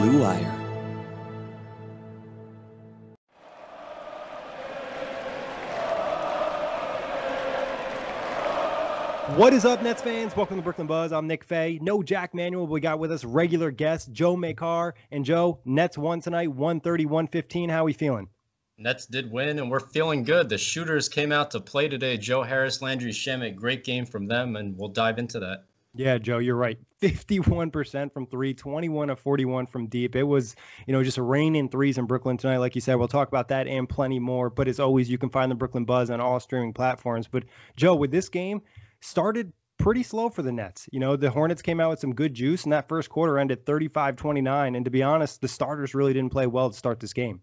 Blue Wire. What is up, Nets fans? Welcome to Brooklyn Buzz. I'm Nick Fay. No Jack Manuel, but we got with us regular guest Joe Makar. And Joe, Nets won tonight, 130-115. How are we feeling? Nets did win, and we're feeling good. The shooters came out to play today. Joe Harris, Landry Shamet, great game from them, and we'll dive into that. Yeah, Joe, you're right. 51% from three, 21 of 41 from deep. It was, just a rain in threes in Brooklyn tonight. Like you said, we'll talk about that and plenty more. But as always, you can find the Brooklyn Buzz on all streaming platforms. But Joe, with this game, started pretty slow for the Nets. The Hornets came out with some good juice, and that first quarter ended 35-29. And to be honest, the starters really didn't play well to start this game.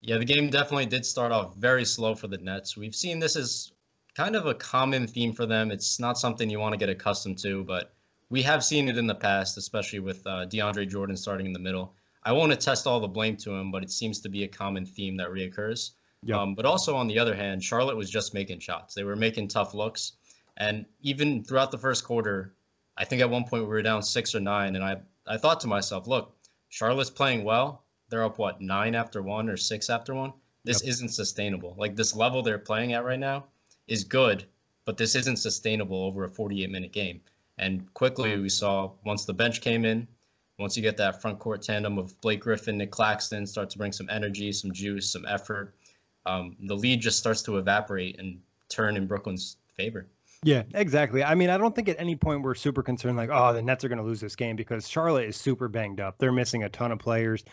Yeah, the game definitely did start off very slow for the Nets. We've seen this as kind of a common theme for them. It's not something you want to get accustomed to, but we have seen it in the past, especially with DeAndre Jordan starting in the middle. I won't attest all the blame to him, but it seems to be a common theme that reoccurs. Yep. But also, on the other hand, Charlotte was just making shots. They were making tough looks. And even throughout the first quarter, I think at one point we were down 6 or 9. And I thought to myself, look, Charlotte's playing well. They're up, 9 after 1 or 6 after 1? This isn't sustainable. Like, this level they're playing at right now is good, but this isn't sustainable over a 48-minute game. And quickly we saw, once the bench came in, once you get that front court tandem of Blake Griffin, Nick Claxton start to bring some energy, some juice, some effort, the lead just starts to evaporate and turn in Brooklyn's favor. Yeah, exactly. I mean, I don't think at any point we're super concerned like, oh, the Nets are going to lose this game because Charlotte is super banged up. They're missing a ton of players.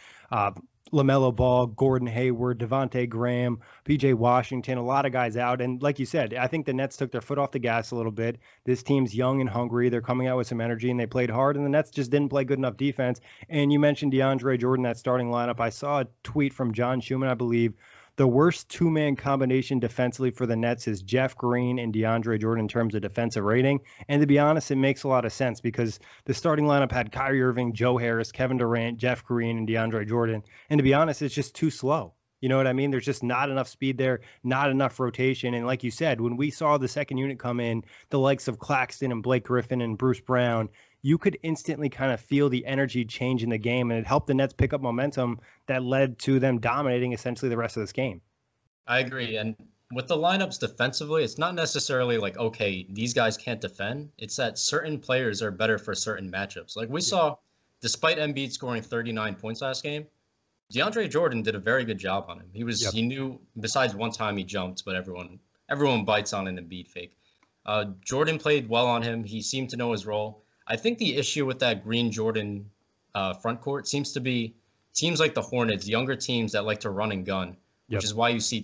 LaMelo Ball, Gordon Hayward, Devontae Graham, PJ Washington, a lot of guys out. And like you said, I think the Nets took their foot off the gas a little bit. This team's young and hungry. They're coming out with some energy, and they played hard, and the Nets just didn't play good enough defense. And you mentioned DeAndre Jordan, that starting lineup. I saw a tweet from John Schumann, I believe. The worst two-man combination defensively for the Nets is Jeff Green and DeAndre Jordan in terms of defensive rating. And to be honest, it makes a lot of sense because the starting lineup had Kyrie Irving, Joe Harris, Kevin Durant, Jeff Green, and DeAndre Jordan. And to be honest, it's just too slow. You know what I mean? There's just not enough speed there, not enough rotation. And like you said, when we saw the second unit come in, the likes of Claxton and Blake Griffin and Bruce Brown, you could instantly kind of feel the energy change in the game, and it helped the Nets pick up momentum that led to them dominating essentially the rest of this game. I agree. And with the lineups defensively, it's not necessarily like, okay, these guys can't defend. It's that certain players are better for certain matchups. Like we saw, despite Embiid scoring 39 points last game, DeAndre Jordan did a very good job on him. He knew, besides one time he jumped, but everyone bites on an Embiid fake. Jordan played well on him. He seemed to know his role. I think the issue with that Green Jordan front court seems to be teams like the Hornets, younger teams that like to run and gun, which is why you see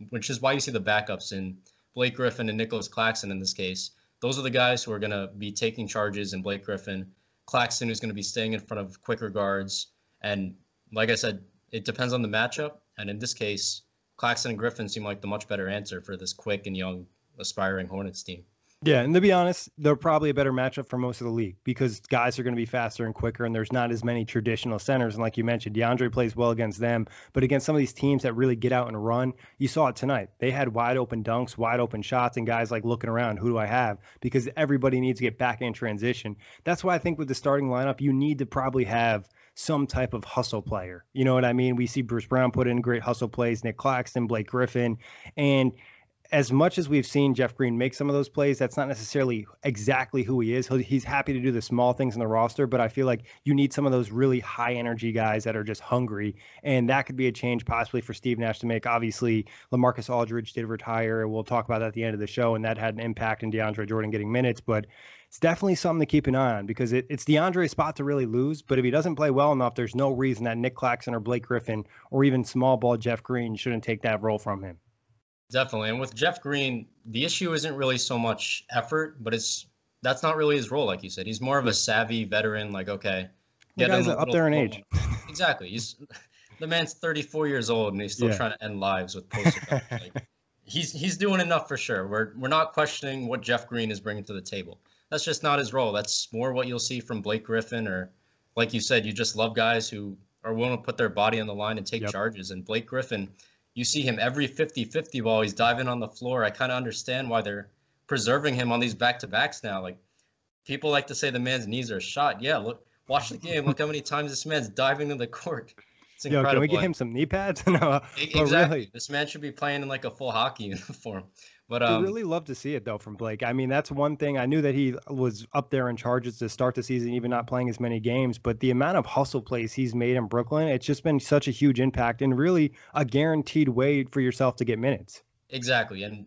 which is why you see the backups in Blake Griffin and Nicholas Claxton in this case. Those are the guys who are going to be taking charges in Blake Griffin. Claxton, who's going to be staying in front of quicker guards. And like I said, it depends on the matchup. And in this case, Claxton and Griffin seem like the much better answer for this quick and young aspiring Hornets team. Yeah, and to be honest, they're probably a better matchup for most of the league because guys are going to be faster and quicker, and there's not as many traditional centers. And like you mentioned, DeAndre plays well against them, but against some of these teams that really get out and run, you saw it tonight. They had wide open dunks, wide open shots, and guys like looking around, who do I have? Because everybody needs to get back in transition. That's why I think with the starting lineup, you need to probably have some type of hustle player. You know what I mean? We see Bruce Brown put in great hustle plays, Nick Claxton, Blake Griffin, and as much as we've seen Jeff Green make some of those plays, that's not necessarily exactly who he is. He's happy to do the small things in the roster, but I feel like you need some of those really high energy guys that are just hungry. And that could be a change possibly for Steve Nash to make. Obviously, LaMarcus Aldridge did retire. We'll talk about that at the end of the show, and that had an impact in DeAndre Jordan getting minutes. But it's definitely something to keep an eye on because it's DeAndre's spot to really lose. But if he doesn't play well enough, there's no reason that Nick Claxton or Blake Griffin or even small ball Jeff Green shouldn't take that role from him. Definitely. And with Jeff Green, the issue isn't really so much effort, but that's not really his role, like you said. He's more of a savvy veteran, like, okay. The guy's up there in age. Exactly. The man's 34 years old, and he's still trying to end lives with post-it. Like, he's doing enough for sure. We're not questioning what Jeff Green is bringing to the table. That's just not his role. That's more what you'll see from Blake Griffin, or like you said, you just love guys who are willing to put their body on the line and take charges. And Blake Griffin, you see him every 50-50 ball. He's diving on the floor. I kind of understand why they're preserving him on these back-to-backs now. Like, people like to say the man's knees are shot. Yeah, look Watch the game. Look how many times this man's diving to the court. It's Yo, can we incredible. get him some knee pads? No, but Exactly. really, This man should be playing in like a full hockey uniform. But you really love to see it though from Blake. I mean, that's one thing. I knew that he was up there in charges to start the season, even not playing as many games. But the amount of hustle plays he's made in Brooklyn, it's just been such a huge impact and really a guaranteed way for yourself to get minutes. exactly. And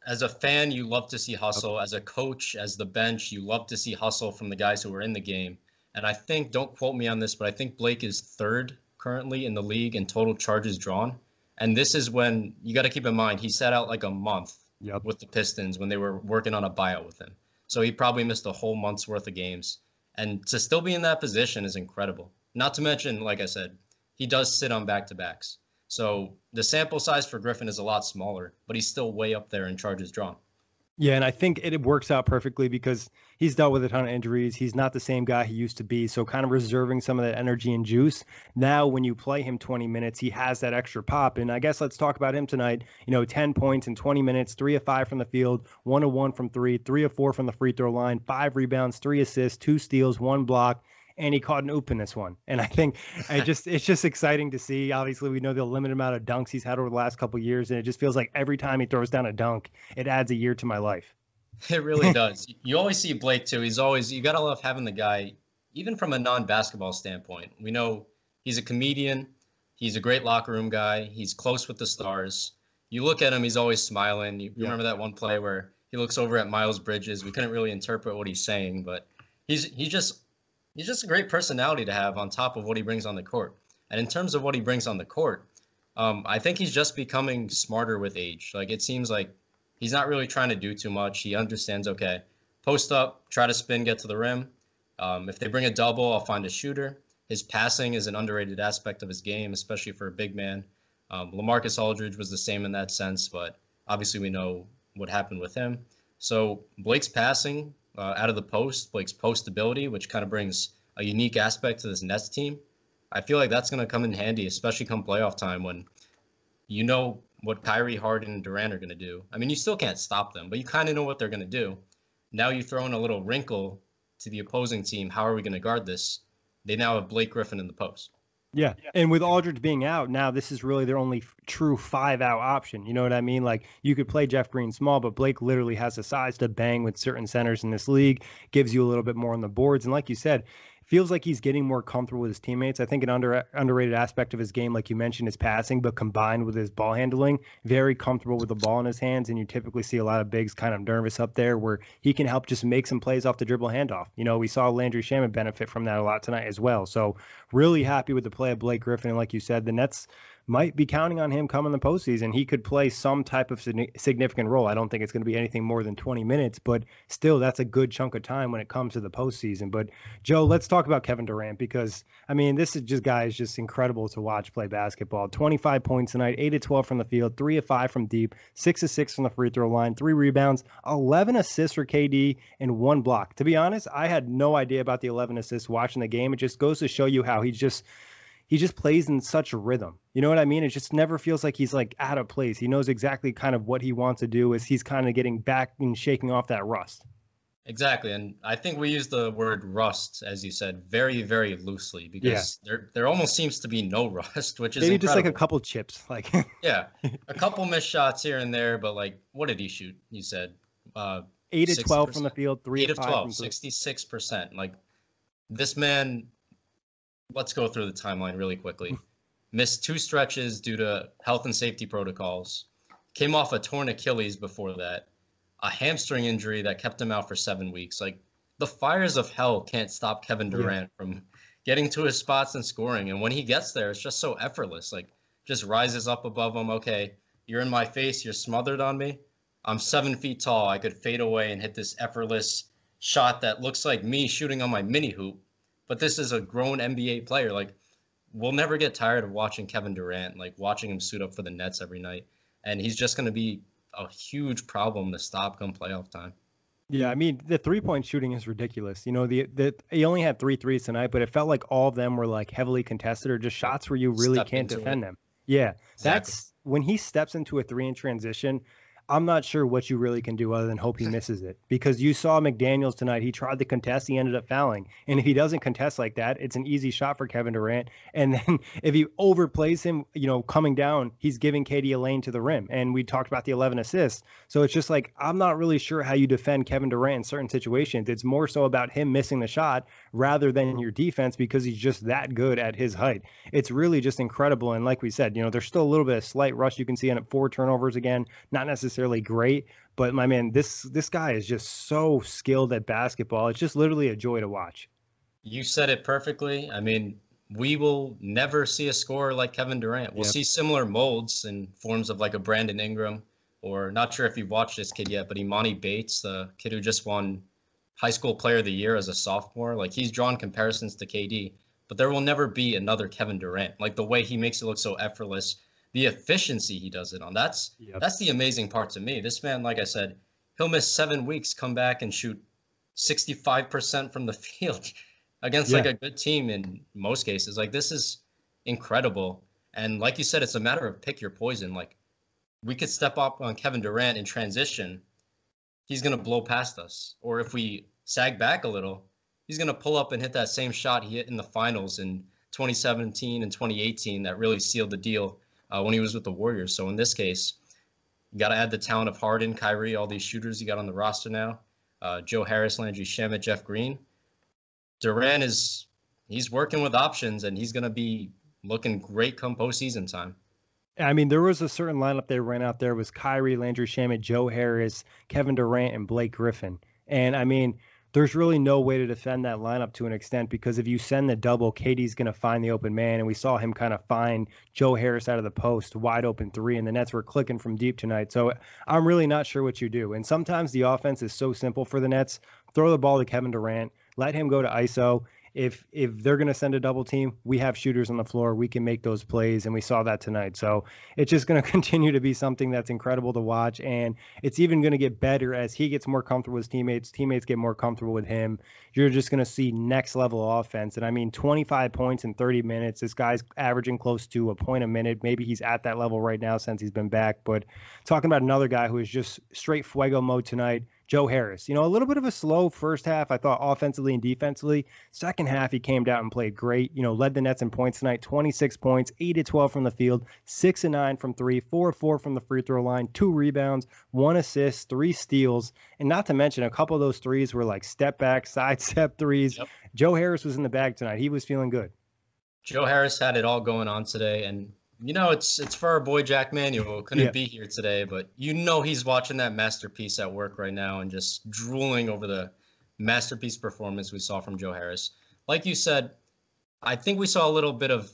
as a fan, you love to see hustle. As a coach, as the bench, you love to see hustle from the guys who are in the game. And I think, don't quote me on this, but I think Blake is third currently in the league in total charges drawn. And this is when you got to keep in mind he sat out like a month with the Pistons when they were working on a buyout with him. So he probably missed a whole month's worth of games. And to still be in that position is incredible. Not to mention, like I said, he does sit on back-to-backs. So the sample size for Griffin is a lot smaller, but he's still way up there in charges drawn. Yeah, and I think it works out perfectly because he's dealt with a ton of injuries. He's not the same guy he used to be. So kind of reserving some of that energy and juice. Now, when you play him 20 minutes, he has that extra pop. And I guess let's talk about him tonight. 10 points in 20 minutes, 3 of 5 from the field, 1 of 1 from 3, 3 of 4 from the free throw line, 5 rebounds, 3 assists, 2 steals, 1 block. And he caught an oop in this one. And I think it's just exciting to see. Obviously, we know the limited amount of dunks he's had over the last couple of years, and it just feels like every time he throws down a dunk, it adds a year to my life. It really does. You always see Blake too. You got to love having the guy, even from a non-basketball standpoint. We know he's a comedian. He's a great locker room guy. He's close with the stars. You look at him, he's always smiling. You remember that one play where he looks over at Miles Bridges. We couldn't really interpret what he's saying, but he's just a great personality to have on top of what he brings on the court. And in terms of what he brings on the court, I think he's just becoming smarter with age. Like, it seems like he's not really trying to do too much. He understands, okay, post up, try to spin, get to the rim. If they bring a double, I'll find a shooter. His passing is an underrated aspect of his game, especially for a big man. LaMarcus Aldridge was the same in that sense, but obviously we know what happened with him. So Blake's passing out of the post, Blake's post ability, which kind of brings a unique aspect to this Nets team. I feel like that's going to come in handy, especially come playoff time when you know what Kyrie, Harden, and Durant are going to do. I mean, you still can't stop them, but you kind of know what they're going to do. Now you throw in a little wrinkle to the opposing team. How are we going to guard this? They now have Blake Griffin in the post. Yeah. And with Aldridge being out, now this is really their only true 5-out option. You know what I mean? Like, you could play Jeff Green small, but Blake literally has the size to bang with certain centers in this league, gives you a little bit more on the boards. And like you said, feels like he's getting more comfortable with his teammates. I think an underrated aspect of his game, like you mentioned, is passing, but combined with his ball handling, very comfortable with the ball in his hands. And you typically see a lot of bigs kind of nervous up there where he can help just make some plays off the dribble handoff. We saw Landry Shamet benefit from that a lot tonight as well. So really happy with the play of Blake Griffin. And like you said, the Nets might be counting on him coming the postseason. He could play some type of significant role. I don't think it's going to be anything more than 20 minutes, but still, that's a good chunk of time when it comes to the postseason. But Joe, let's talk about Kevin Durant because, I mean, this is just incredible to watch play basketball. 25 points tonight, 8 of 12 from the field, 3 of 5 from deep, 6 of 6 from the free throw line, 3 rebounds, 11 assists for KD, and 1 block. To be honest, I had no idea about the 11 assists watching the game. It just goes to show you how he just plays in such a rhythm. You know what I mean? It just never feels like he's like out of place. He knows exactly kind of what he wants to do as he's kind of getting back and shaking off that rust. Exactly. And I think we use the word rust, as you said, very, very loosely because there almost seems to be no rust, which is maybe incredible. Just like a couple chips. Like yeah, a couple missed shots here and there, but like, what did he shoot? You said 8 of 12 from the field, 3 8 of 5 12, from 66%. Like, this man, let's go through the timeline really quickly. Missed 2 stretches due to health and safety protocols. Came off a torn Achilles before that. A hamstring injury that kept him out for 7 weeks. Like, the fires of hell can't stop Kevin Durant from getting to his spots and scoring. And when he gets there, it's just so effortless. Like, just rises up above him. Okay, you're in my face. You're smothered on me. I'm 7 feet tall. I could fade away and hit this effortless shot that looks like me shooting on my mini hoop. But this is a grown NBA player. Like, we'll never get tired of watching Kevin Durant, like watching him suit up for the Nets every night. And he's just going to be a huge problem to stop come playoff time. Yeah, I mean, the 3-point shooting is ridiculous. He only had 3 threes tonight, but it felt like all of them were like heavily contested or just shots where you really can't defend them. Yeah, exactly. That's when he steps into a 3 in transition. I'm not sure what you really can do other than hope he misses it, because you saw McDaniels tonight. He tried to contest, he ended up fouling. And if he doesn't contest like that, it's an easy shot for Kevin Durant. And then if he overplays him, coming down, he's giving KD a lane to the rim. And we talked about the 11 assists. So it's just like, I'm not really sure how you defend Kevin Durant in certain situations. It's more so about him missing the shot rather than your defense, because he's just that good at his height. It's really just incredible. And like we said, there's still a little bit of slight rust you can see on it. 4 turnovers again, not necessarily great, but my man, this guy is just so skilled at basketball. It's just literally a joy to watch. You said it perfectly. I mean, we will never see a scorer like Kevin Durant. We'll see similar molds in forms of like a Brandon Ingram, or not sure if you've watched this kid yet, but Imani Bates, the kid who just won High School Player of the Year as a sophomore. Like, he's drawn comparisons to KD, but there will never be another Kevin Durant. Like, the way he makes it look so effortless, the efficiency he does it on. That's the amazing part to me. This man, like I said, he'll miss 7 weeks, come back and shoot 65% from the field against like a good team in most cases. Like, this is incredible. And like you said, it's a matter of pick your poison. Like, we could step up on Kevin Durant in transition, he's going to blow past us. Or if we sag back a little, he's going to pull up and hit that same shot he hit in the finals in 2017 and 2018 that really sealed the deal when he was with the Warriors. So in this case, you got to add the talent of Harden, Kyrie, all these shooters you got on the roster now. Joe Harris, Landry Shamet, Jeff Green. Durant he's working with options, and he's going to be looking great come postseason time. I mean, there was a certain lineup they ran out there. It was Kyrie, Landry Shamet, Joe Harris, Kevin Durant, and Blake Griffin. And I mean, there's really no way to defend that lineup to an extent, because if you send the double, KD's going to find the open man. And we saw him kind of find Joe Harris out of the post, wide open 3, and the Nets were clicking from deep tonight. So I'm really not sure what you do. And sometimes the offense is so simple for the Nets. Throw the ball to Kevin Durant, let him go to ISO. If they're going to send a double team, we have shooters on the floor. We can make those plays, and we saw that tonight. So it's just going to continue to be something that's incredible to watch, and it's even going to get better as he gets more comfortable with his teammates. Teammates get more comfortable with him. You're just going to see next-level offense. And, I mean, 25 points in 30 minutes. This guy's averaging close to a point a minute. Maybe he's at that level right now since he's been back. But talking about another guy who is just straight fuego mode tonight, Joe Harris. A little bit of a slow first half, I thought, offensively and defensively. Second half, he came down and played great. Led the Nets in points tonight, 26 points, 8 of 12 from the field, 6 of 9 from 3, 4 of 4 from the free throw line, 2 rebounds, 1 assist, 3 steals. And not to mention, a couple of those threes were like step back, side step threes. Yep. Joe Harris was in the bag tonight. He was feeling good. Joe Harris had it all going on today. And it's for our boy Jack Manuel. Couldn't be here today, but he's watching that masterpiece at work right now and just drooling over the masterpiece performance we saw from Joe Harris. Like you said, I think we saw a little bit of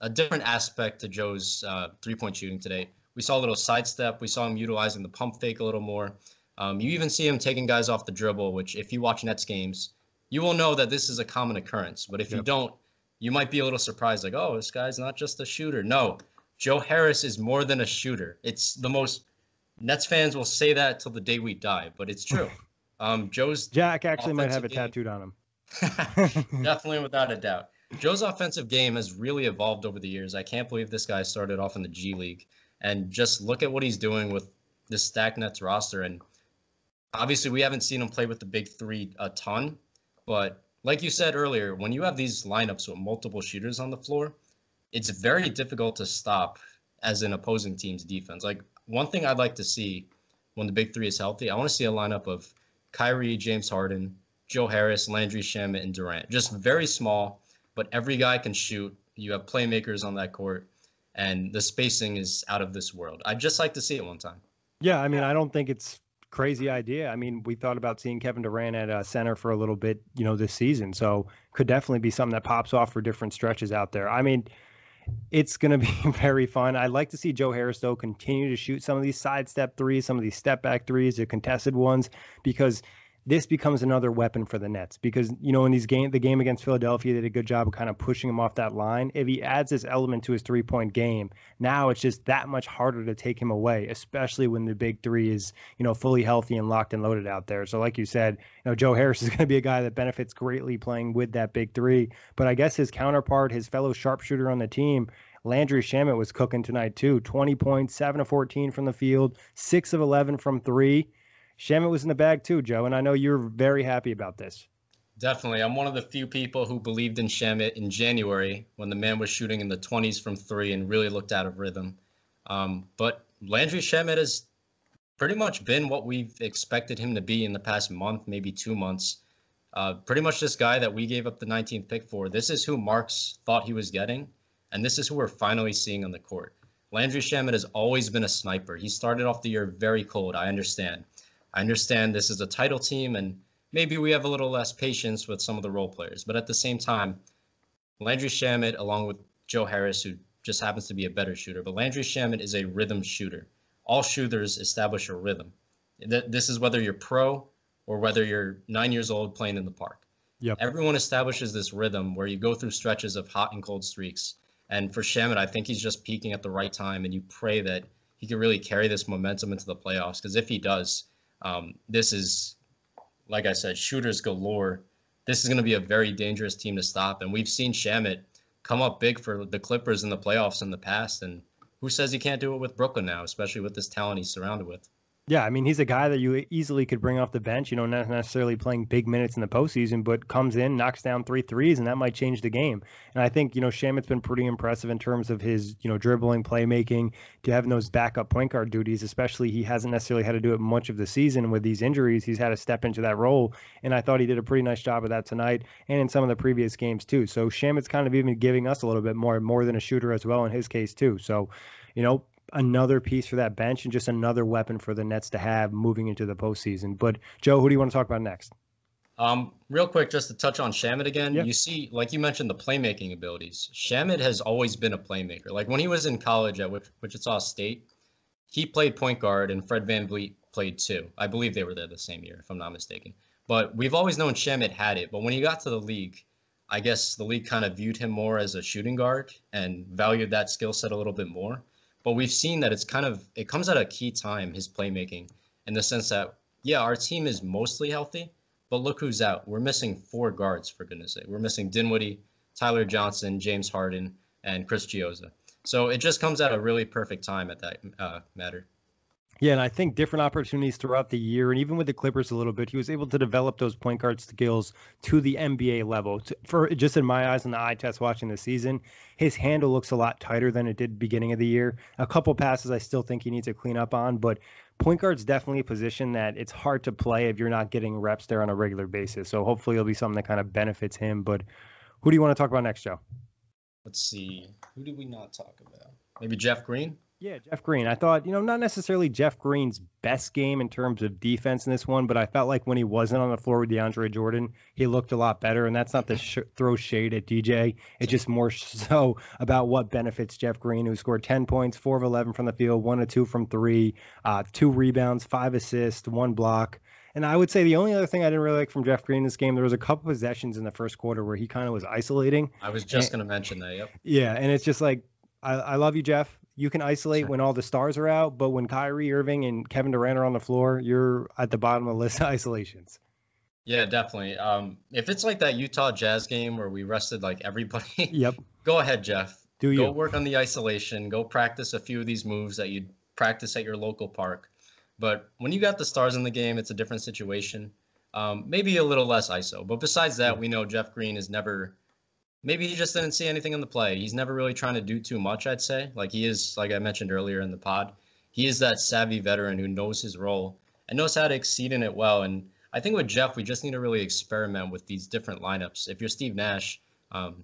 a different aspect to Joe's three-point shooting today. We saw a little sidestep. We saw him utilizing the pump fake a little more. You even see him taking guys off the dribble, which if you watch Nets games, you will know that this is a common occurrence. But if you don't, you might be a little surprised, like, oh, this guy's not just a shooter. No, Joe Harris is more than a shooter. It's the most – Nets fans will say that till the day we die, but it's true. Jack actually might have it tattooed on him. Definitely, without a doubt. Joe's offensive game has really evolved over the years. I can't believe this guy started off in the G League. And just look at what he's doing with this stacked Nets roster. And obviously, we haven't seen him play with the big 3 a ton, but – like you said earlier, when you have these lineups with multiple shooters on the floor, it's very difficult to stop as an opposing team's defense. Like, one thing I'd like to see when the big 3 is healthy, I want to see a lineup of Kyrie, James Harden, Joe Harris, Landry Shamet, and Durant. Just very small, but every guy can shoot. You have playmakers on that court, and the spacing is out of this world. I'd just like to see it one time. Yeah, I mean, I don't think it's crazy idea. I mean, we thought about seeing Kevin Durant at center for a little bit, this season. So could definitely be something that pops off for different stretches out there. I mean, it's going to be very fun. I'd like to see Joe Harris, though, continue to shoot some of these sidestep threes, some of these step back threes, the contested ones, because this becomes another weapon for the Nets. Because, in the game against Philadelphia, they did a good job of kind of pushing him off that line. If he adds this element to his 3-point game, now it's just that much harder to take him away, especially when the big 3 is, fully healthy and locked and loaded out there. So like you said, Joe Harris is going to be a guy that benefits greatly playing with that big 3. But I guess his counterpart, his fellow sharpshooter on the team, Landry Shamet was cooking tonight too. 20 points, 7 of 14 from the field, 6 of 11 from three. Shamet was in the bag too, Joe, and I know you're very happy about this. Definitely. I'm one of the few people who believed in Shamet in January when the man was shooting in the 20s from three and really looked out of rhythm. But Landry Shamet has pretty much been what we've expected him to be in the past month, maybe 2 months. Pretty much this guy that we gave up the 19th pick for. This is who Marks thought he was getting, and this is who we're finally seeing on the court. Landry Shamet has always been a sniper. He started off the year very cold. I understand. This is a title team, and maybe we have a little less patience with some of the role players. But at the same time, Landry Shamet, along with Joe Harris, who just happens to be a better shooter, but Landry Shamet is a rhythm shooter. All shooters establish a rhythm. This is whether you're pro or whether you're 9 years old playing in the park. Yep. Everyone establishes this rhythm where you go through stretches of hot and cold streaks. And for Shamet, I think he's just peaking at the right time, and you pray that he can really carry this momentum into the playoffs. Because if he does, this is, like I said, shooters galore. This is going to be a very dangerous team to stop. And we've seen Shamet come up big for the Clippers in the playoffs in the past. And who says he can't do it with Brooklyn now, especially with this talent he's surrounded with? Yeah, I mean, he's a guy that you easily could bring off the bench, not necessarily playing big minutes in the postseason, but comes in, knocks down 3 threes, and that might change the game. And I think, Shamet's been pretty impressive in terms of his, dribbling, playmaking, to having those backup point guard duties, especially he hasn't necessarily had to do it much of the season. With these injuries, he's had to step into that role, and I thought he did a pretty nice job of that tonight and in some of the previous games too. So Shamet's kind of even giving us a little bit more than a shooter as well in his case too. So, another piece for that bench and just another weapon for the Nets to have moving into the postseason. But Joe, who do you want to talk about next? Real quick, just to touch on Shamet again, Yep. You see, like you mentioned, the playmaking abilities. Shamet has always been a playmaker. Like when he was in college at Wichita State, he played point guard and Fred VanVleet played too. I believe they were there the same year, if I'm not mistaken. But we've always known Shamet had it. But when he got to the league, I guess the league kind of viewed him more as a shooting guard and valued that skill set a little bit more. But we've seen that it comes at a key time, his playmaking, in the sense that, yeah, our team is mostly healthy, but look who's out. We're missing 4 guards, for goodness sake. We're missing Dinwiddie, Tyler Johnson, James Harden, and Chris Chiozza. So it just comes at a really perfect time at that matter. Yeah, and I think different opportunities throughout the year, and even with the Clippers a little bit, he was able to develop those point guard skills to the NBA level. For just in my eyes, in the eye test watching this season, his handle looks a lot tighter than it did beginning of the year. A couple passes I still think he needs to clean up on, but point guard's definitely a position that it's hard to play if you're not getting reps there on a regular basis. So hopefully it'll be something that kind of benefits him. But who do you want to talk about next, Joe? Let's see. Who did we not talk about? Maybe Jeff Green? Yeah, Jeff Green. I thought, not necessarily Jeff Green's best game in terms of defense in this one, but I felt like when he wasn't on the floor with DeAndre Jordan, he looked a lot better. And that's not to throw shade at DJ. It's just more so about what benefits Jeff Green, who scored 10 points, 4 of 11 from the field, 1 of 2 from 3, 2 rebounds, 5 assists, 1 block. And I would say the only other thing I didn't really like from Jeff Green in this game, there was a couple possessions in the first quarter where he kind of was isolating. I was just going to mention that, yep. Yeah, and it's just like, I love you, Jeff. You can isolate when all the stars are out, but when Kyrie Irving and Kevin Durant are on the floor, you're at the bottom of the list of isolations. Yeah, definitely. If it's like that Utah Jazz game where we rested like everybody, Yep. Go ahead, Jeff. Go work on the isolation. Go practice a few of these moves that you'd practice at your local park. But when you got the stars in the game, it's a different situation. Maybe a little less ISO. But besides that, we know Jeff Green is never – maybe he just didn't see anything in the play. He's never really trying to do too much, I'd say. Like he is, like I mentioned earlier in the pod, he is that savvy veteran who knows his role and knows how to exceed in it well. And I think with Jeff, we just need to really experiment with these different lineups. If you're Steve Nash,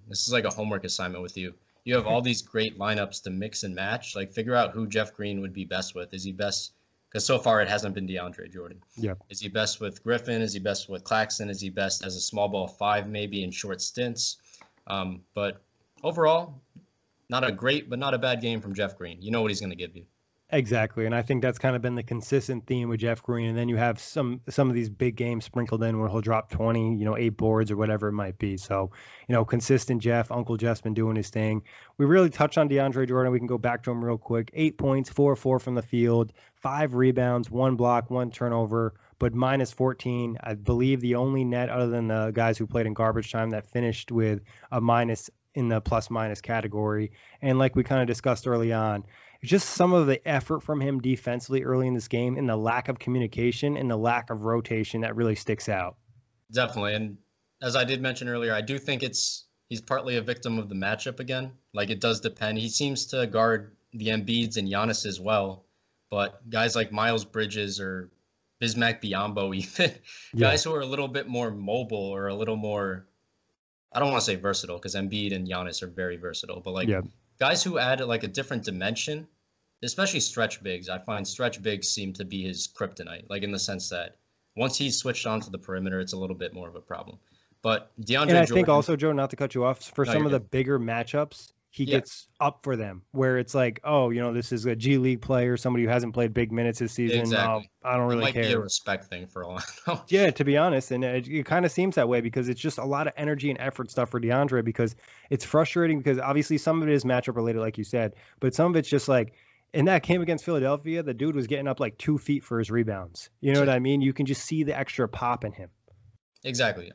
this is like a homework assignment with you. You have all these great lineups to mix and match. Like figure out who Jeff Green would be best with. Is he best? Because so far it hasn't been DeAndre Jordan. Yeah. Is he best with Griffin? Is he best with Claxton? Is he best as a small ball 5 maybe in short stints? But overall, not a great, but not a bad game from Jeff Green. You know what he's going to give you. Exactly. And I think that's kind of been the consistent theme with Jeff Green. And then you have some of these big games sprinkled in where he'll drop 20, 8 boards or whatever it might be. So, consistent Jeff, Uncle Jeff's been doing his thing. We really touched on DeAndre Jordan. We can go back to him real quick. 8 points, 4-4 from the field, 5 rebounds, 1 block, 1 turnover, but minus 14. I believe the only net other than the guys who played in garbage time that finished with a minus in the plus minus category. And like we kind of discussed early on, just some of the effort from him defensively early in this game and the lack of communication and the lack of rotation that really sticks out. Definitely. And as I did mention earlier, I do think he's partly a victim of the matchup again. Like, it does depend. He seems to guard the Embiids and Giannis as well. But guys like Miles Bridges or Bismack Biyombo, even guys who are a little bit more mobile or a little more, I don't want to say versatile, because Embiid and Giannis are very versatile, but like guys who add like a different dimension, especially stretch bigs. I find stretch bigs seem to be his kryptonite, like in the sense that once he's switched onto the perimeter, it's a little bit more of a problem. But DeAndre And I Jordan, think also, Joe, not to cut you off, for some of the bigger matchups, he gets up for them, where it's like, oh, this is a G League player, somebody who hasn't played big minutes this season. Exactly. I don't really care. It might be a respect thing for all I know. Yeah, to be honest, and it kind of seems that way because it's just a lot of energy and effort stuff for DeAndre, because it's frustrating because obviously some of it is matchup related, like you said, but some of it's just like, in that game against Philadelphia, the dude was getting up like 2 feet for his rebounds. You know what I mean? You can just see the extra pop in him. Exactly.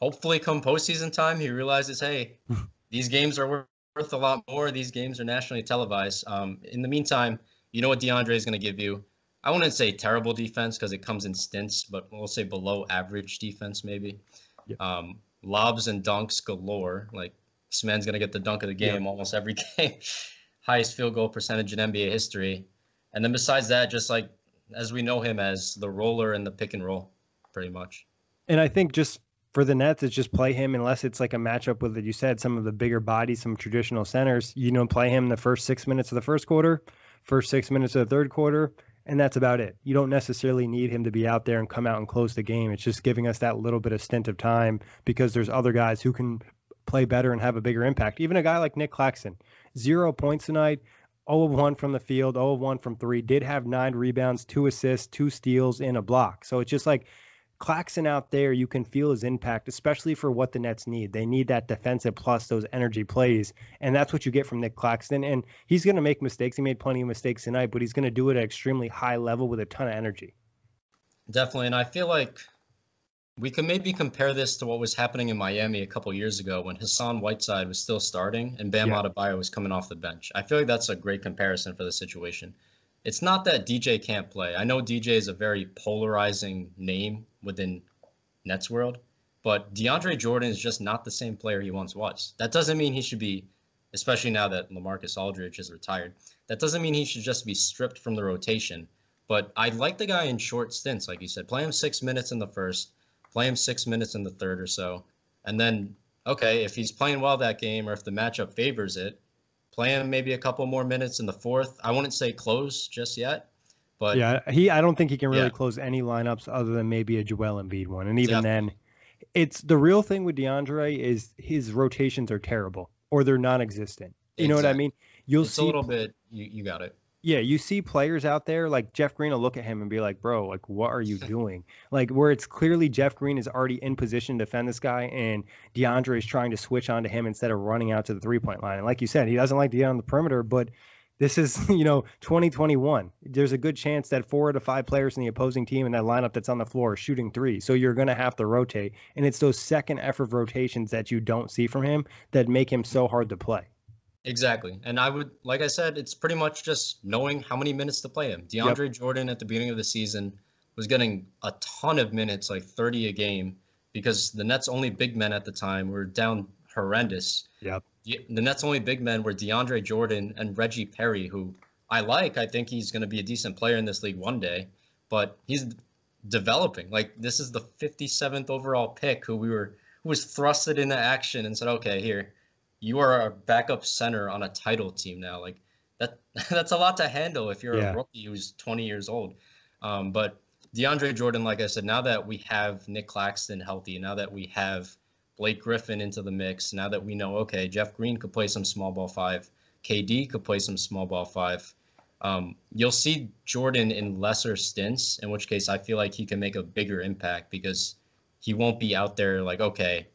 Hopefully come postseason time, he realizes, hey, these games are worth a lot more. These games are nationally televised. In the meantime, you know what DeAndre is going to give you. I wouldn't say terrible defense because it comes in stints, but we'll say below average defense maybe. Lobs and dunks galore. Like, this man's going to get the dunk of the game almost every game. Highest field goal percentage in NBA history. And then besides that, just like as we know him as the roller and the pick and roll, pretty much. And I think just for the Nets, it's just play him unless it's like a matchup with, you said, some of the bigger bodies, some traditional centers. Play him the first 6 minutes of the first quarter, first 6 minutes of the third quarter, and that's about it. You don't necessarily need him to be out there and come out and close the game. It's just giving us that little bit of stint of time because there's other guys who can play better and have a bigger impact. Even a guy like Nick Claxton, 0 points tonight, 0 of 1 from the field, 0 of 1 from 3, did have 9 rebounds, 2 assists, 2 steals, and a block. So it's just like Claxton out there, you can feel his impact, especially for what the Nets need. They need that defensive plus those energy plays, and that's what you get from Nick Claxton. And he's going to make mistakes. He made plenty of mistakes tonight, but he's going to do it at extremely high level with a ton of energy. Definitely, and I feel like we could maybe compare this to what was happening in Miami a couple years ago when Hassan Whiteside was still starting and Bam Adebayo was coming off the bench. I feel like that's a great comparison for the situation. It's not that DJ can't play. I know DJ is a very polarizing name within Nets world, but DeAndre Jordan is just not the same player he once was. That doesn't mean he should be, especially now that LaMarcus Aldridge is retired, that doesn't mean he should just be stripped from the rotation. But I like the guy in short stints, like you said. Play him 6 minutes in the first, play him 6 minutes in the third or so. And then, okay, if he's playing well that game or if the matchup favors it, play him maybe a couple more minutes in the fourth. I wouldn't say close just yet. But I don't think he can really close any lineups other than maybe a Joel Embiid one. And even then, it's the real thing with DeAndre is his rotations are terrible or they're non-existent. You know what I mean? You'll see a little bit. You got it. Yeah, you see players out there like Jeff Green will look at him and be like, bro, like, what are you doing? Like, where it's clearly Jeff Green is already in position to defend this guy, and DeAndre is trying to switch onto him instead of running out to the three-point line. And like you said, he doesn't like to get on the perimeter, but this is, 2021. There's a good chance that 4 out of 5 players in the opposing team in that lineup that's on the floor are shooting 3. So you're going to have to rotate. And it's those second effort rotations that you don't see from him that make him so hard to play. Exactly. And I would, like I said, it's pretty much just knowing how many minutes to play him. DeAndre Jordan at the beginning of the season was getting a ton of minutes, like 30 a game, because the Nets' only big men at the time were down horrendous. Yep. The Nets' only big men were DeAndre Jordan and Reggie Perry, who I like. I think he's going to be a decent player in this league one day, but he's developing. Like, this is the 57th overall pick who was thrusted into action and said, okay, here. You are a backup center on a title team now. Like that's a lot to handle if you're a rookie who's 20 years old. But DeAndre Jordan, like I said, now that we have Nick Claxton healthy, now that we have Blake Griffin into the mix, now that we know, okay, Jeff Green could play some small ball 5, KD could play some small ball 5. You'll see Jordan in lesser stints, in which case I feel like he can make a bigger impact because he won't be out there like, okay,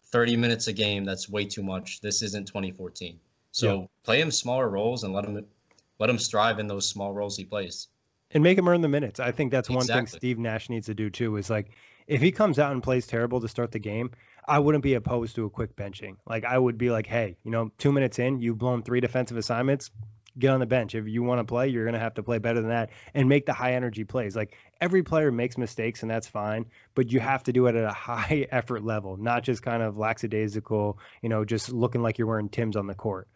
30 minutes a game, that's way too much. This isn't 2014. So play him smaller roles and let him strive in those small roles he plays. And make him earn the minutes. I think that's one thing Steve Nash needs to do too, is like if he comes out and plays terrible to start the game, I wouldn't be opposed to a quick benching. Like I would be like, hey, 2 minutes in, you've blown 3 defensive assignments. Get on the bench. If you want to play, you're going to have to play better than that and make the high energy plays. Like every player makes mistakes and that's fine, but you have to do it at a high effort level, not just kind of lackadaisical, just looking like you're wearing Tim's on the court.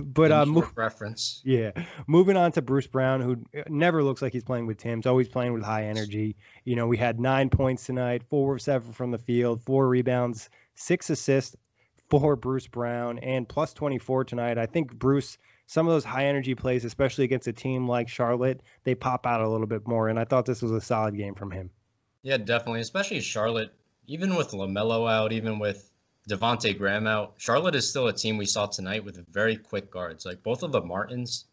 but reference. Yeah. Moving on to Bruce Brown, who never looks like he's playing with Tim's, always playing with high energy. We had 9 points tonight, 4 of 7 from the field, 4 rebounds, 6 assists for Bruce Brown, and plus 24 tonight. I think Bruce, some of those high energy plays, especially against a team like Charlotte, they pop out a little bit more. And I thought this was a solid game from him. Yeah, definitely. Especially Charlotte, even with LaMelo out, even with Devontae Graham out, Charlotte is still a team we saw tonight with very quick guards. Like both of the Martins.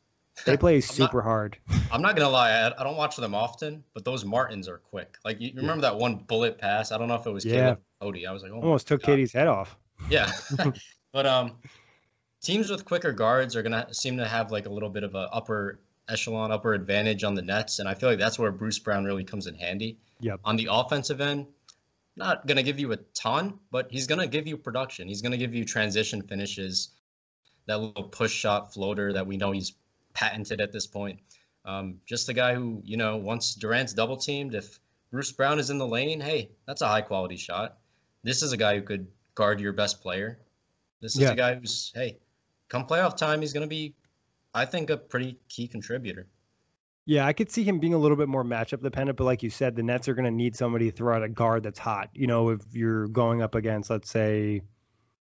They play super hard. I'm not going to lie. I don't watch them often, but those Martins are quick. Like you remember that one bullet pass? I don't know if it was Caleb Cody. I was like, almost took Katie's head off. Yeah. But teams with quicker guards are going to seem to have like a little bit of a upper advantage on the Nets. And I feel like that's where Bruce Brown really comes in handy. Yep. On the offensive end, not going to give you a ton, but he's going to give you production. He's going to give you transition finishes, that little push shot floater that we know he's patented at this point. Just a guy who, once Durant's double teamed, if Bruce Brown is in the lane, hey, that's a high quality shot. This is a guy who could guard your best player. This is a guy who's, hey, come playoff time, he's going to be, I think, a pretty key contributor. Yeah, I could see him being a little bit more matchup dependent, but like you said, the Nets are going to need somebody to throw out a guard that's hot. If you're going up against, let's say,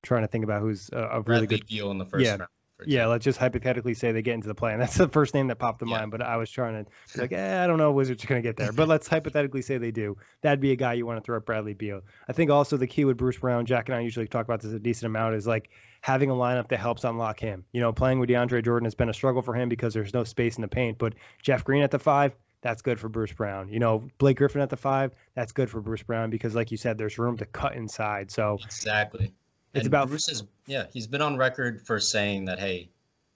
trying to think about who's a really good deal in the first round. Yeah, let's just hypothetically say they get into the play, and that's the first name that popped to mind. But I was trying to be like, I don't know, Wizards are going to get there. But let's hypothetically say they do. That'd be a guy you want to throw at Bradley Beal. I think also the key with Bruce Brown, Jack and I usually talk about this a decent amount, is like having a lineup that helps unlock him. Playing with DeAndre Jordan has been a struggle for him because there's no space in the paint. But Jeff Green at the 5, that's good for Bruce Brown. Blake Griffin at the 5, that's good for Bruce Brown because, like you said, there's room to cut inside. So exactly. It's about Bruce he's been on record for saying that, hey,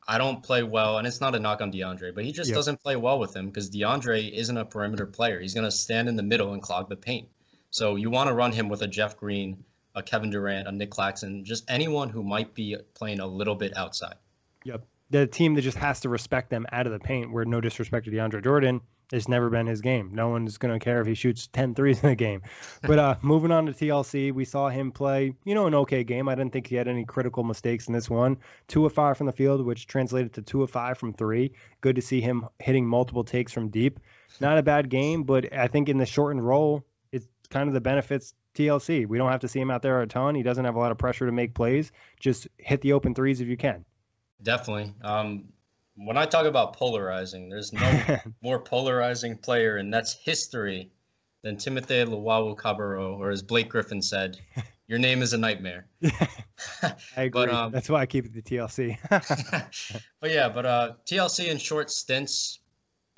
I don't play well, and it's not a knock on DeAndre, but he just doesn't play well with him because DeAndre isn't a perimeter player. He's going to stand in the middle and clog the paint. So you want to run him with a Jeff Green, a Kevin Durant, a Nick Claxton, just anyone who might be playing a little bit outside. Yep. The team that just has to respect them out of the paint, where no disrespect to DeAndre Jordan, it's never been his game. No one's going to care if he shoots 10 threes in a game. But moving on to TLC, we saw him play, an okay game. I didn't think he had any critical mistakes in this one. 2 of 5 from the field, which translated to 2 of 5 from 3. Good to see him hitting multiple takes from deep. Not a bad game, but I think in the shortened role, it's kind of the benefits TLC. We don't have to see him out there a ton. He doesn't have a lot of pressure to make plays. Just hit the open threes if you can. Definitely. When I talk about polarizing, there's no more polarizing player in Nets history than Timothy Luwawu-Cabarrot, or as Blake Griffin said, your name is a nightmare. I agree. But, that's why I keep it to TLC. but TLC in short stints,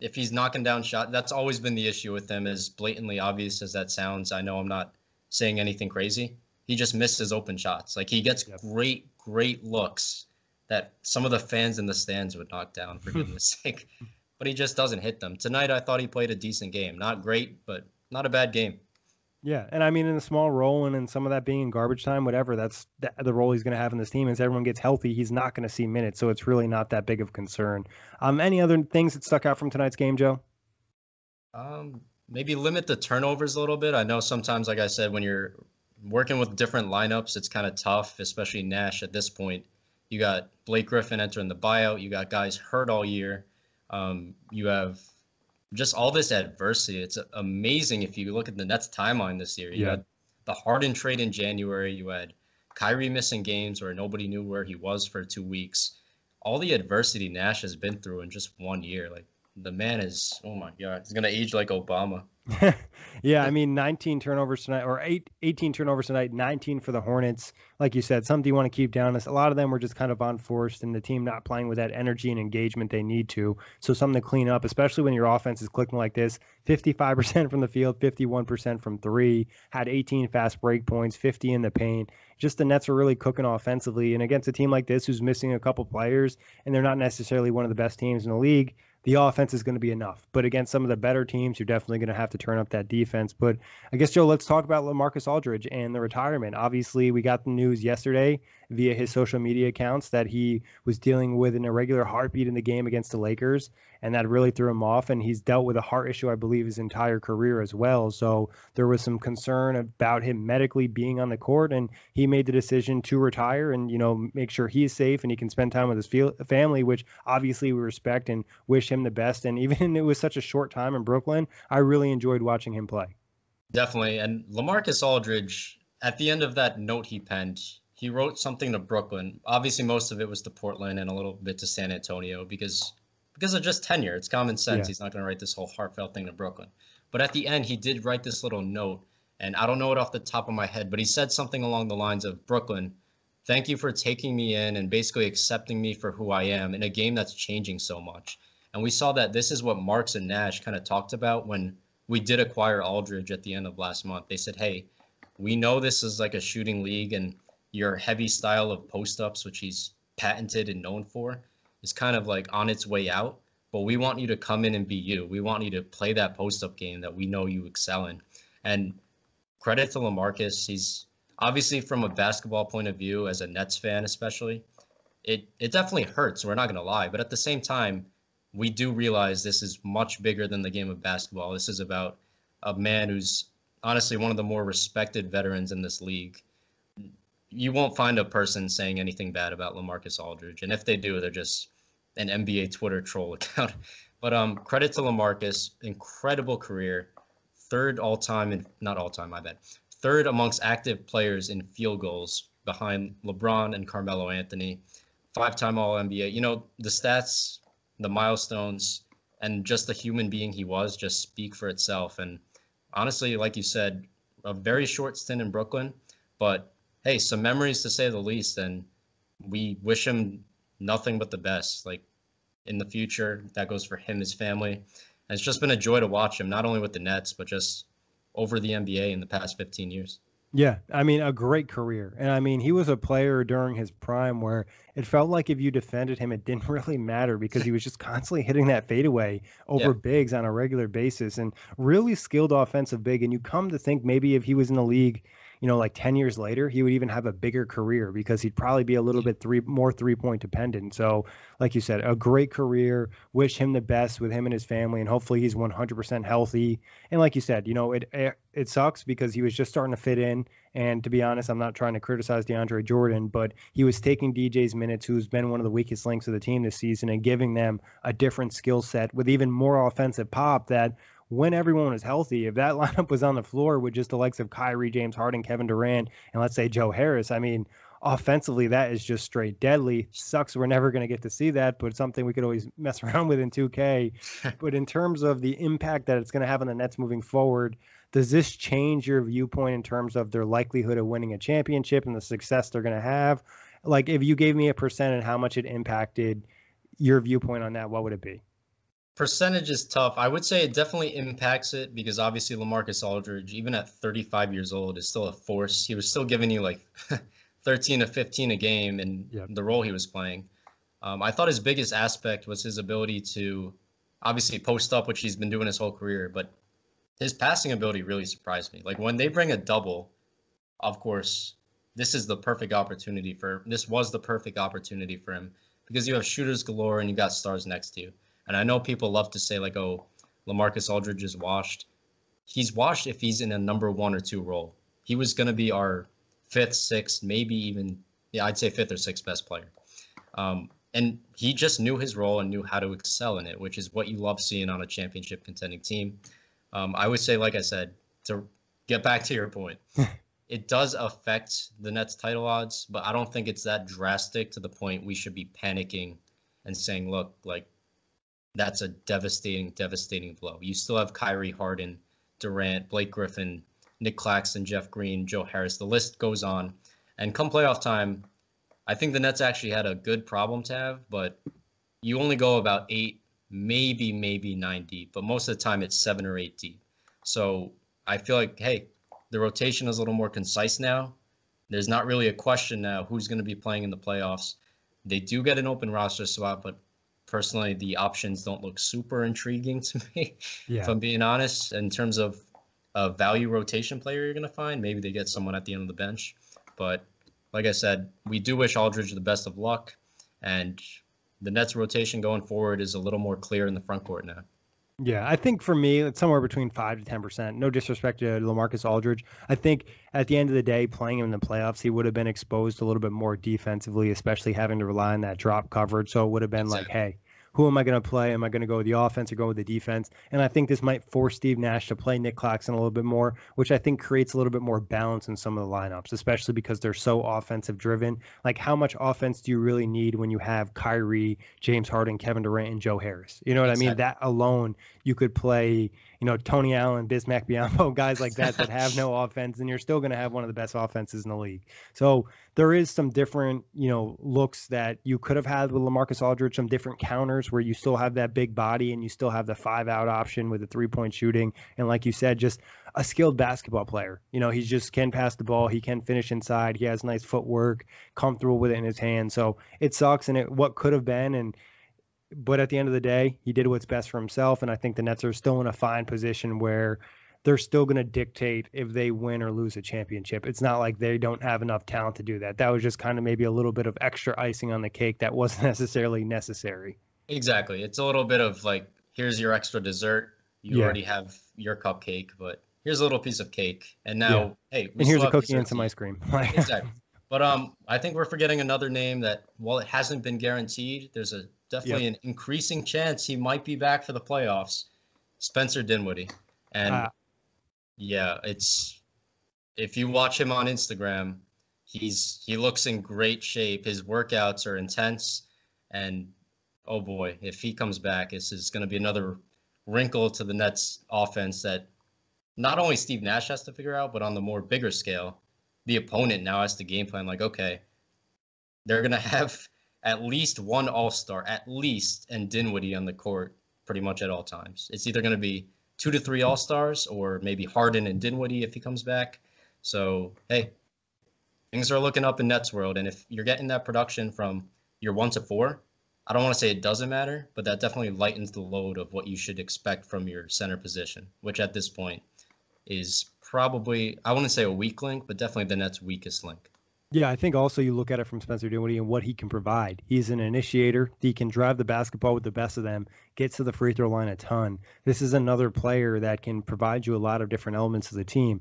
if he's knocking down shots, that's always been the issue with him, as blatantly obvious as that sounds. I know I'm not saying anything crazy. He just misses open shots. Like he gets great looks that some of the fans in the stands would knock down, for goodness sake. But he just doesn't hit them. Tonight, I thought he played a decent game. Not great, but not a bad game. Yeah, and I mean, in a small role and in some of that being in garbage time, whatever, that's the role he's going to have in this team. As everyone gets healthy, he's not going to see minutes, so it's really not that big of concern. Any other things that stuck out from tonight's game, Joe? Maybe limit the turnovers a little bit. I know sometimes, like I said, when you're working with different lineups, it's kind of tough, especially Nash at this point. You got Blake Griffin entering the buyout. You got guys hurt all year. You have just all this adversity. It's amazing if you look at the Nets timeline this year. You had the Harden trade in January. You had Kyrie missing games where nobody knew where he was for 2 weeks. All the adversity Nash has been through in just 1 year. Like the man is, oh my God, he's going to age like Obama. Yeah, I mean, 19 turnovers tonight, or 18 turnovers tonight, 19 for the Hornets. Like you said, something you want to keep down. A lot of them were just kind of unforced, and the team not playing with that energy and engagement they need to. So something to clean up, especially when your offense is clicking like this. 55% from the field, 51% from 3, had 18 fast break points, 50 in the paint. Just the Nets are really cooking offensively. And against a team like this who's missing a couple players, and they're not necessarily one of the best teams in the league, the offense is going to be enough. But against some of the better teams, you're definitely going to have to turn up that defense. But I guess, Joe, let's talk about LaMarcus Aldridge and the retirement. Obviously, we got the news yesterday via his social media accounts that he was dealing with an irregular heartbeat in the game against the Lakers, and that really threw him off. And he's dealt with a heart issue, I believe, his entire career as well. So there was some concern about him medically being on the court, and he made the decision to retire and, make sure he's safe and he can spend time with his family, which obviously we respect and wish him the best. And even it was such a short time in Brooklyn, I really enjoyed watching him play. Definitely. And LaMarcus Aldridge, at the end of that note he penned, he wrote something to Brooklyn. Obviously, most of it was to Portland and a little bit to San Antonio because of just tenure. It's common sense. Yeah. He's not going to write this whole heartfelt thing to Brooklyn. But at the end, he did write this little note. And I don't know it off the top of my head, but he said something along the lines of, Brooklyn, thank you for taking me in and basically accepting me for who I am in a game that's changing so much. And we saw that this is what Marks and Nash kind of talked about when we did acquire Aldridge at the end of last month. They said, hey, we know this is like a shooting league and your heavy style of post-ups, which he's patented and known for, is kind of like on its way out. But we want you to come in and be you. We want you to play that post-up game that we know you excel in. And credit to LaMarcus. He's obviously, from a basketball point of view, as a Nets fan especially, it definitely hurts. We're not going to lie. But at the same time, we do realize this is much bigger than the game of basketball. This is about a man who's honestly one of the more respected veterans in this league. You won't find a person saying anything bad about LaMarcus Aldridge. And if they do, they're just an NBA Twitter troll account. But credit to LaMarcus, incredible career. Third amongst active players in field goals behind LeBron and Carmelo Anthony. 5-time All-NBA. The stats, the milestones, and just the human being he was just speak for itself. And honestly, like you said, a very short stint in Brooklyn, but hey, some memories to say the least. And we wish him nothing but the best. Like in the future, that goes for him, his family. And it's just been a joy to watch him, not only with the Nets, but just over the NBA in the past 15 years. Yeah, I mean, a great career. And I mean, he was a player during his prime where it felt like if you defended him, it didn't really matter because he was just constantly hitting that fadeaway over bigs on a regular basis and really skilled offensive big. And you come to think maybe if he was in the league, like 10 years later, he would even have a bigger career because he'd probably be a little bit more three-point dependent. So, like you said, a great career. Wish him the best with him and his family, and hopefully he's 100% healthy. And like you said, it sucks because he was just starting to fit in. And to be honest, I'm not trying to criticize DeAndre Jordan, but he was taking DJ's minutes, who's been one of the weakest links of the team this season, and giving them a different skill set with even more offensive pop that when everyone was healthy, if that lineup was on the floor with just the likes of Kyrie, James Harden, Kevin Durant, and let's say Joe Harris, I mean, offensively, that is just straight deadly. Sucks we're never going to get to see that, but it's something we could always mess around with in 2K. But in terms of the impact that it's going to have on the Nets moving forward, does this change your viewpoint in terms of their likelihood of winning a championship and the success they're going to have? Like, if you gave me a percent and how much it impacted your viewpoint on that, what would it be? Percentage is tough. I would say it definitely impacts it because obviously LaMarcus Aldridge, even at 35 years old, is still a force. He was still giving you like 13 to 15 a game in the role he was playing. I thought his biggest aspect was his ability to obviously post up, which he's been doing his whole career, but his passing ability really surprised me. Like when they bring a double, of course, this was the perfect opportunity for him because you have shooters galore and you got stars next to you. And I know people love to say like, oh, LaMarcus Aldridge is washed. He's washed if he's in a number 1 or 2 role. He was going to be our 5th, 6th, maybe even, I'd say 5th or 6th best player. And he just knew his role and knew how to excel in it, which is what you love seeing on a championship contending team. I would say, like I said, to get back to your point, it does affect the Nets title odds, but I don't think it's that drastic to the point we should be panicking and saying, look, like, that's a devastating blow. You still have Kyrie, Harden, Durant, Blake Griffin, Nick Claxton, Jeff Green, Joe Harris. The list goes on. And come playoff time, I think the Nets actually had a good problem to have, but you only go about 8, maybe 9 deep. But most of the time it's 7 or 8 deep. So I feel like, hey, the rotation is a little more concise now. There's not really a question now who's going to be playing in the playoffs. They do get an open roster spot, but personally, the options don't look super intriguing to me, if Yeah. I'm being honest, in terms of a value rotation player you're going to find. Maybe they get someone at the end of the bench. But like I said, we do wish Aldridge the best of luck. And the Nets rotation going forward is a little more clear in the front court now. Yeah, I think for me, it's somewhere between 5 to 10%. No disrespect to LaMarcus Aldridge. I think at the end of the day, playing him in the playoffs, he would have been exposed a little bit more defensively, especially having to rely on that drop coverage. So it would have been like, Exactly. hey, who am I going to play? Am I going to go with the offense or go with the defense? And I think this might force Steve Nash to play Nick Claxton a little bit more, which I think creates a little bit more balance in some of the lineups, especially because they're so offensive driven. Like, how much offense do you really need when you have Kyrie, James Harden, Kevin Durant, and Joe Harris? You know what I mean? Exactly. That alone, you could play, Tony Allen, Bismack Biyombo, guys like that have no offense, and you're still going to have one of the best offenses in the league. So there is some different, looks that you could have had with LaMarcus Aldridge, some different counters where you still have that big body and you still have the 5-out option with the 3-point shooting. And like you said, just a skilled basketball player. He just can pass the ball. He can finish inside. He has nice footwork, comfortable with it in his hand. So it sucks, and what could have been. But at the end of the day, he did what's best for himself. And I think the Nets are still in a fine position where they're still going to dictate if they win or lose a championship. It's not like they don't have enough talent to do that. That was just kind of maybe a little bit of extra icing on the cake that wasn't necessarily necessary. Exactly. It's a little bit of like, here's your extra dessert. You Yeah. already have your cupcake, but here's a little piece of cake. And Yeah. now, hey, we And here's still a have cookie and dessert some to eat. ice cream. Exactly. But I think we're forgetting another name that, while it hasn't been guaranteed, there's a definitely Yep. an increasing chance he might be back for the playoffs. Spencer Dinwiddie. And yeah, if you watch him on Instagram, he looks in great shape. His workouts are intense, and oh boy, if he comes back, this is going to be another wrinkle to the Nets offense that not only Steve Nash has to figure out, but on the more bigger scale, the opponent now has to game plan like, okay, they're going to have at least one all-star, at least, and Dinwiddie on the court pretty much at all times. It's either going to be 2 to 3 all-stars or maybe Harden and Dinwiddie if he comes back. So, hey, things are looking up in Nets world. And if you're getting that production from your 1 to 4, I don't want to say it doesn't matter, but that definitely lightens the load of what you should expect from your center position, which at this point is probably, I wouldn't say a weak link, but definitely the Nets' weakest link. Yeah, I think also you look at it from Spencer Dinwiddie and what he can provide. He's an initiator. He can drive the basketball with the best of them, gets to the free throw line a ton. This is another player that can provide you a lot of different elements of the team.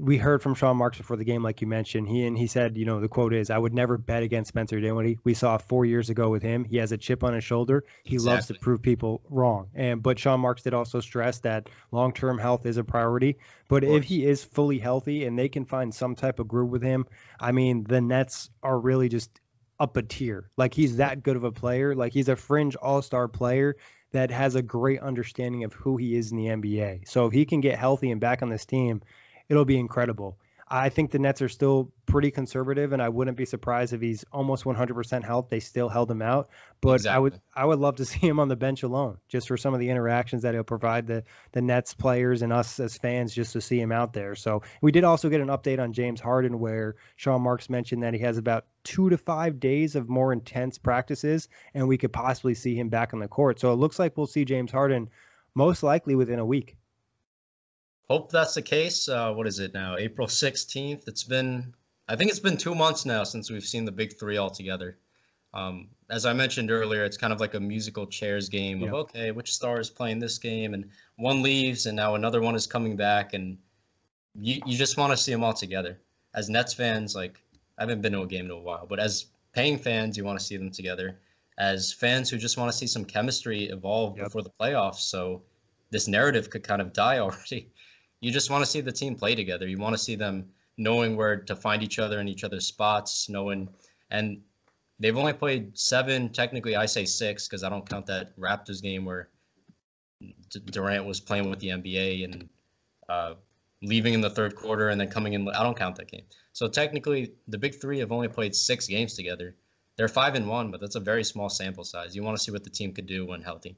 We heard from Sean Marks before the game, like you mentioned. He said, the quote is, "I would never bet against Spencer Dinwiddie." We saw 4 years ago with him. He has a chip on his shoulder. He loves to Exactly. prove people wrong. But Sean Marks did also stress that long-term health is a priority. But Of if course. he is fully healthy and they can find some type of groove with him, I mean, the Nets are really just up a tier. Like, he's that good of a player. Like, he's a fringe all-star player that has a great understanding of who he is in the NBA. So if he can get healthy and back on this team, it'll be incredible. I think the Nets are still pretty conservative, and I wouldn't be surprised if he's almost 100% health. They still held him out, but Exactly. I would love to see him on the bench alone, just for some of the interactions that he'll provide the Nets players and us as fans, just to see him out there. So we did also get an update on James Harden, where Sean Marks mentioned that he has about 2 to 5 days of more intense practices, and we could possibly see him back on the court. So it looks like we'll see James Harden most likely within a week. Hope that's the case. What is it now? April 16th. I think it's been 2 months now since we've seen the big three all together. As I mentioned earlier, it's kind of like a musical chairs game of, Yep. okay, which star is playing this game? And one leaves and now another one is coming back. And you just want to see them all together. As Nets fans, like, I haven't been to a game in a while, but as paying fans, you want to see them together. As fans who just want to see some chemistry evolve Yep. before the playoffs, so this narrative could kind of die already. You just want to see the team play together. You want to see them knowing where to find each other in each other's spots, and they've only played 7. Technically, I say 6 because I don't count that Raptors game where Durant was playing with the NBA and leaving in the third quarter and then coming in. I don't count that game. So technically, the big three have only played 6 games together. They're 5-1, but that's a very small sample size. You want to see what the team could do when healthy.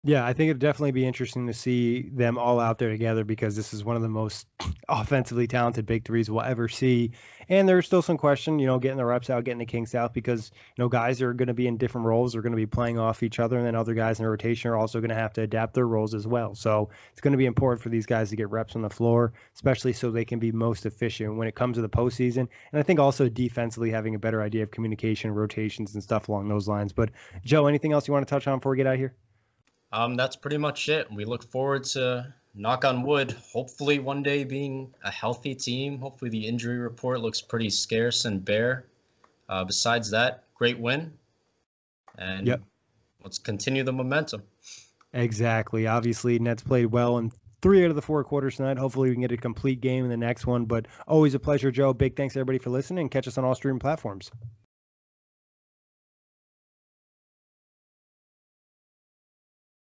Yeah, I think it'd definitely be interesting to see them all out there together because this is one of the most offensively talented big threes we'll ever see. And there's still some question, getting the reps out, getting the kinks out because, guys are going to be in different roles. Are going to be playing off each other. And then other guys in the rotation are also going to have to adapt their roles as well. So it's going to be important for these guys to get reps on the floor, especially so they can be most efficient when it comes to the postseason. And I think also defensively having a better idea of communication, rotations, and stuff along those lines. But Joe, anything else you want to touch on before we get out of here? That's pretty much it. We look forward to, knock on wood, hopefully one day being a healthy team. Hopefully the injury report looks pretty scarce and bare. Besides that, great win. And Yep. let's continue the momentum. Exactly. Obviously, Nets played well in 3 out of the 4 quarters tonight. Hopefully, we can get a complete game in the next one. But always a pleasure, Joe. Big thanks, everybody, for listening. Catch us on all streaming platforms.